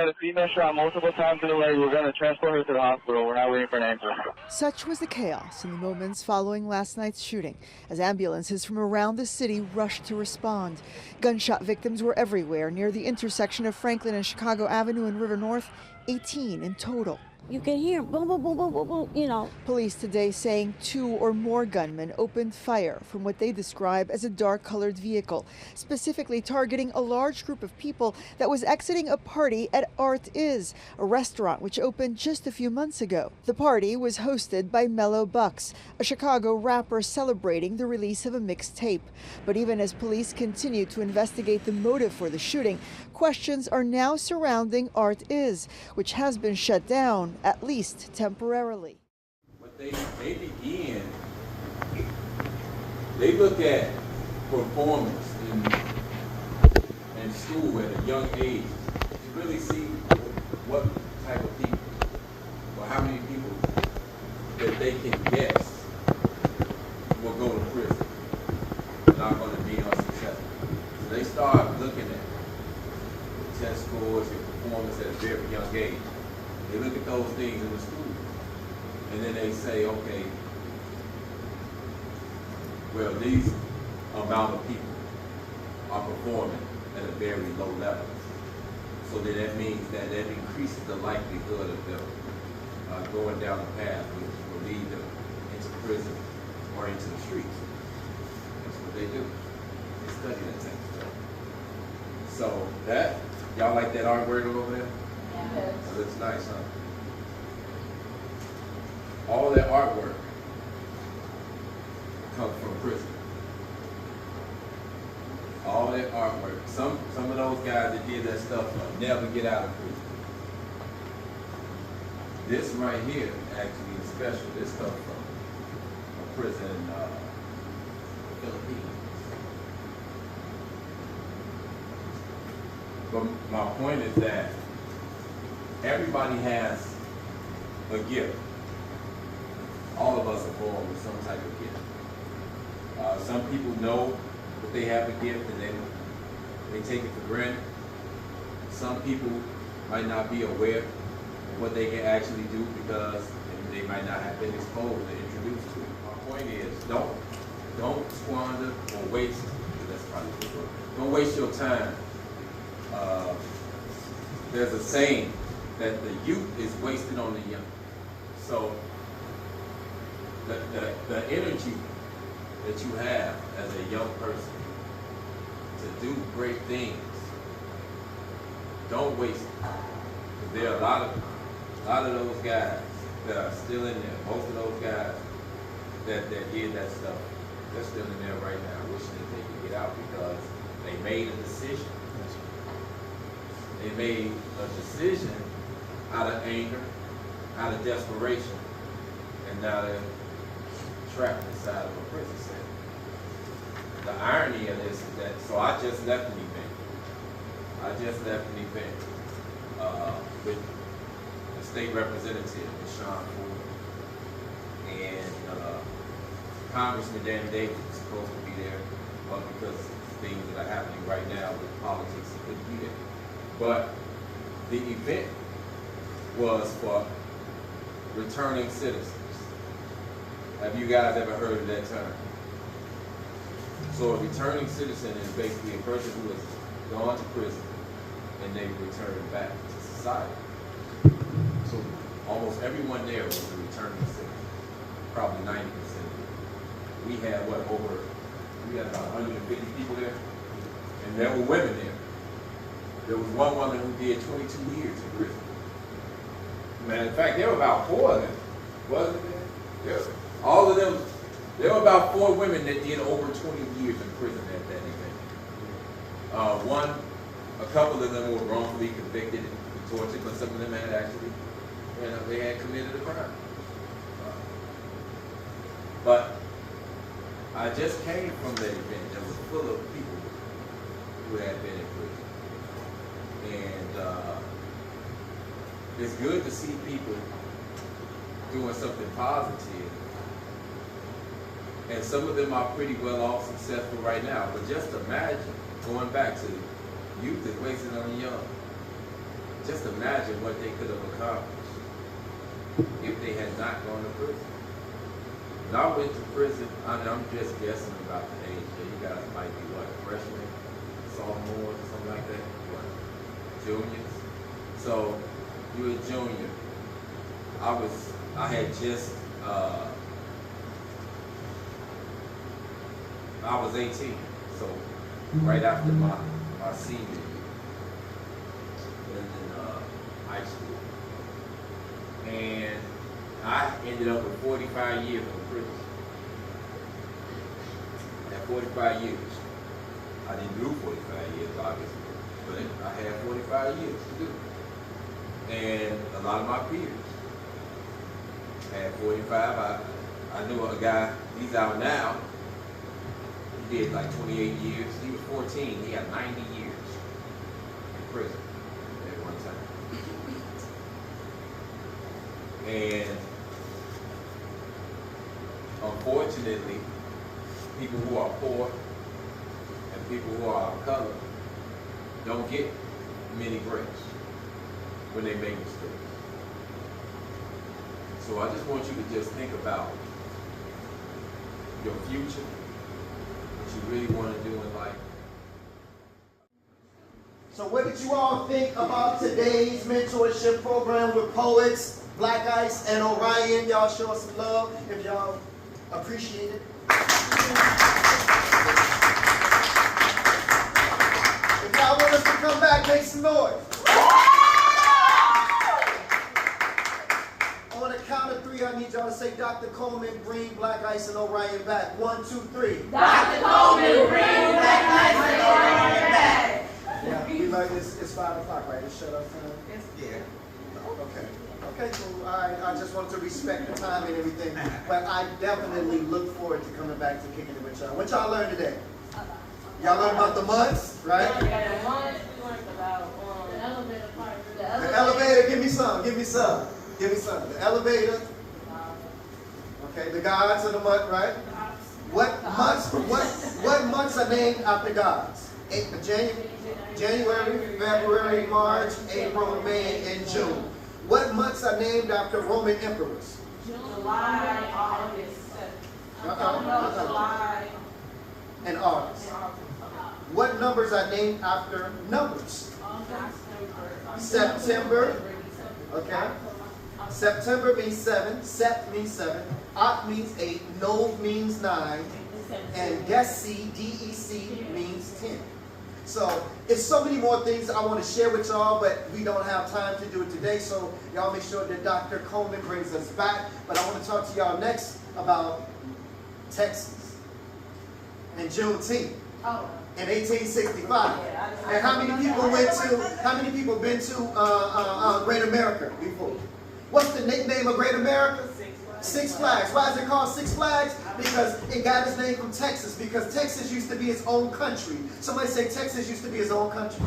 had a female shot multiple times in the leg. We're going to transport her to the hospital. We're not waiting for an ambulance. Such was the chaos in the moments following last night's shooting as ambulances from around the city rushed to respond. Gunshot victims were everywhere near the intersection of Franklin and Chicago Avenue and River North, 18 in total. You can hear boom, boom, boom, boom, boom, boom, you know. Police today saying 2 or more gunmen opened fire from what they describe as a dark-colored vehicle, specifically targeting a large group of people that was exiting a party at Art Is, a restaurant which opened just a few months ago. The party was hosted by Mellow Bucks, a Chicago rapper celebrating the release of a mixtape. But even as police continue to investigate the motive for the shooting, questions are now surrounding Art Is, which has been shut down, at least temporarily. What they begin, they look at performance in school at a young age to really see what type of people, or how many people that they can guess will go to prison, not going to be unsuccessful. So they start looking at test scores and performance at a very young age. They look at those things in the school, and then they say, okay, well, these amount of people are performing at a very low level. So then that means that increases the likelihood of them going down the path which will lead them into prison or into the streets. That's what they do. They study that type of stuff. So that, y'all like that artwork over there? Yes. It looks nice, huh? All that artwork comes from prison. All that artwork. Some of those guys that did that stuff never get out of prison. This right here actually is special. This comes from a prison in the Philippines. But my point is that everybody has a gift. All of us are born with some type of gift. Some people know that they have a gift and they take it for granted. Some people might not be aware of what they can actually do because they might not have been exposed or introduced to it. My point is, don't squander or waste. That's probably the word. Don't waste your time. There's a saying that the youth is wasted on the young. So the energy that you have as a young person to do great things, don't waste it. There are a lot of those guys that are still in there. Most of those guys that did that stuff, they're still in there right now, wishing that they could get out because they made a decision. They made a decision out of anger, out of desperation, and now they're trapped inside of a prison cell. The irony of this is that, so I just left an event. With the state representative, Sean Ford, and Congressman Danny Davis was supposed to be there, but because of things that are happening right now with politics, he couldn't be there. But the event was for returning citizens. Have you guys ever heard of that term? So a returning citizen is basically a person who has gone to prison and they return back to society. So almost everyone there was a returning citizen, probably 90% of it. We had about 150 people there, and there were women there. There was one woman who did 22 years in prison. Matter of fact, there were about 4 of them, wasn't there? Yeah. All of them, there were about 4 women that did over 20 years in prison at that event. A couple of them were wrongfully convicted and tortured, but some of them had actually, they had committed a crime. But I just came from that event that was full of people who had been in prison. And it's good to see people doing something positive. And some of them are pretty well off, successful right now. But just imagine going back to youth is wasted on the young. just imagine what they could have accomplished if they had not gone to prison. When I went to prison, I'm just guessing about the age. You guys might be what, freshmen, sophomores, something like that? What, juniors? So you're a junior. I had just, I was 18, so right after my senior year in high school. And I ended up with 45 years in prison. At 45 years. I didn't do 45 years, obviously, but I had 45 years to do. And a lot of my peers had 45. I knew a guy, he's out now. He did like 28 years. He was 14. He had 90 years in prison at one time. And unfortunately, people who are poor and people who are of color don't get many breaks when they make mistakes. So I just want you to just think about your future, what you really want to do in life. So what did you all think about today's mentorship program with poets, Blaq Ice and Orion? Y'all show us some love if y'all appreciate it. If y'all want us to come back, make some noise. On the count of 3, I need y'all to say, Dr. Coleman, bring Blaq Ice and Orion back. 1, 2, 3. Dr. Coleman, bring Blaq Ice and Orion back. Yeah, we like it's 5 o'clock, right? It's shut up time? Yeah. Okay. Okay, cool. All right. I just wanted to respect the time and everything. But I definitely look forward to coming back to kicking it with y'all. What y'all learned today? Y'all learned about the months, right? Yeah, the months we learned about the elevator part. The elevator, give me some. Give me some. Give me some. The elevator. Okay, the gods of the month, right? What months are named after gods? January, February, March, April, May, and June. What months are named after Roman emperors? July, August, July, and August. What numbers are named after numbers? September. Okay. September means 7. Sept means 7. Ot means 8. Nov means 9. And Deci, D-E-C, means 10. So it's so many more things I want to share with y'all, but we don't have time to do it today. So y'all make sure that Dr. Coleman brings us back. But I want to talk to y'all next about Texas and Juneteenth in 1865. And how many people been to Great America before? What's the nickname of Great America? Six Flags. Why is it called Six Flags? Because it got its name from Texas. Because Texas used to be its own country. Somebody say Texas used to be its own country.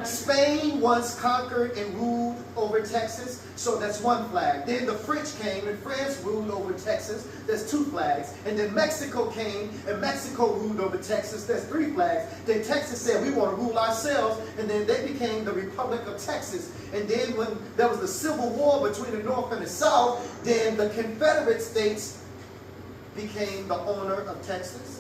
Spain once conquered and ruled over Texas, so that's one flag. Then the French came and France ruled over Texas, that's 2 flags. And then Mexico came and Mexico ruled over Texas, that's 3 flags. Then Texas said we want to rule ourselves, and then they became the Republic of Texas. And then when there was the Civil War between the North and the South, then the Confederate States became the owner of Texas.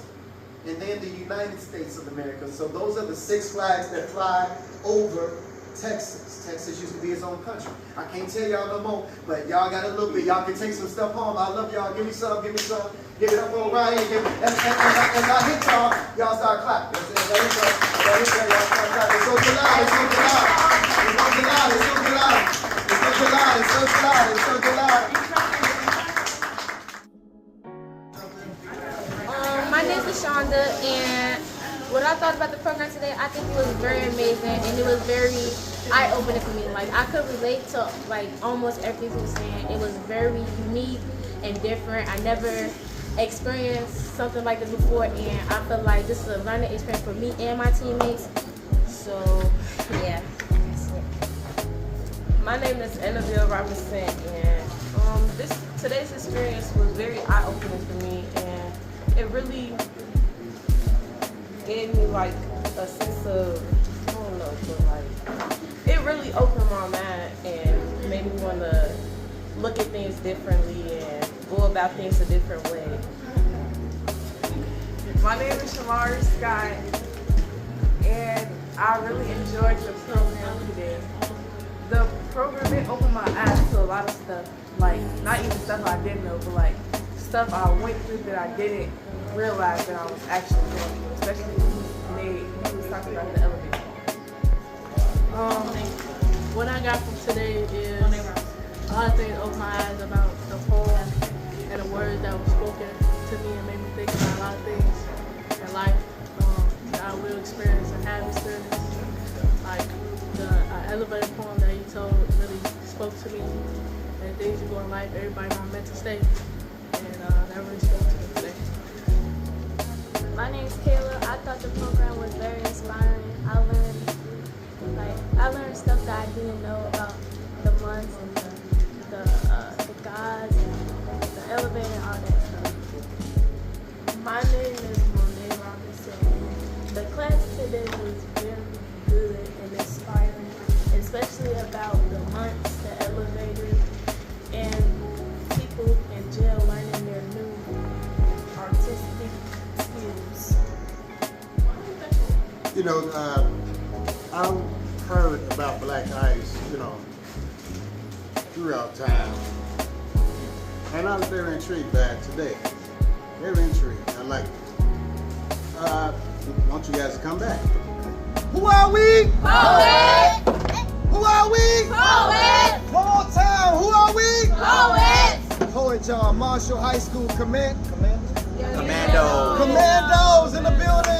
And then the United States of America. So those are the 6 flags that fly over Texas. Texas used to be its own country. I can't tell y'all no more, but y'all got a little bit. Y'all can take some stuff home. I love y'all. Give me some. Give me some. Give it up for Orion. And I hit y'all start clapping. Y'all start clapping. It's so loud. It's so loud. It's so loud. It's so loud. It's so loud. It's so loud. It's so loud. My name is Shonda, and what I thought about the program today, I think it was very amazing, and it was very eye-opening for me. Like, I could relate to like almost everything he was saying. It was very unique and different. I never experienced something like this before, and I feel like this is a learning experience for me and my teammates. So, yeah, that's it. My name is Annabelle Robinson, and today's experience was very eye-opening for me, and it really gave me like a sense of, I don't know, but like differently and go about things a different way. My name is Shamari Scott, and I really enjoyed the program today. The program, it opened my eyes to a lot of stuff, like not even stuff I didn't know, but like stuff I went through that I didn't realize that I was actually going through, especially when he was talking about the elevator. What I got from today is a lot of things opened my eyes about the poem and the words that were spoken to me and made me think about a lot of things in life that I will experience and have experienced. Like the elevator poem that he told really spoke to me, and things you go in life, everybody not meant to stay, and that really spoke to me today. My name's Kayla. I thought the program was very inspiring. I learned stuff that I didn't know about the months and the gods and the elevator and all that stuff. My name is Monet Robinson. The class today was very good and inspiring, especially about the months, the elevator, and people in jail learning their new artistic skills. You know, I've heard about black ice, throughout time. And I was very intrigued by it today. Very intrigued. I like it. I want you guys to come back. Who are we? Poets! Who are we? Poets! One more time. Who are we? Poets! Poets are Marshall High School Commandos. Commandos. Commandos in the building.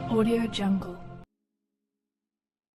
Audio Jungle.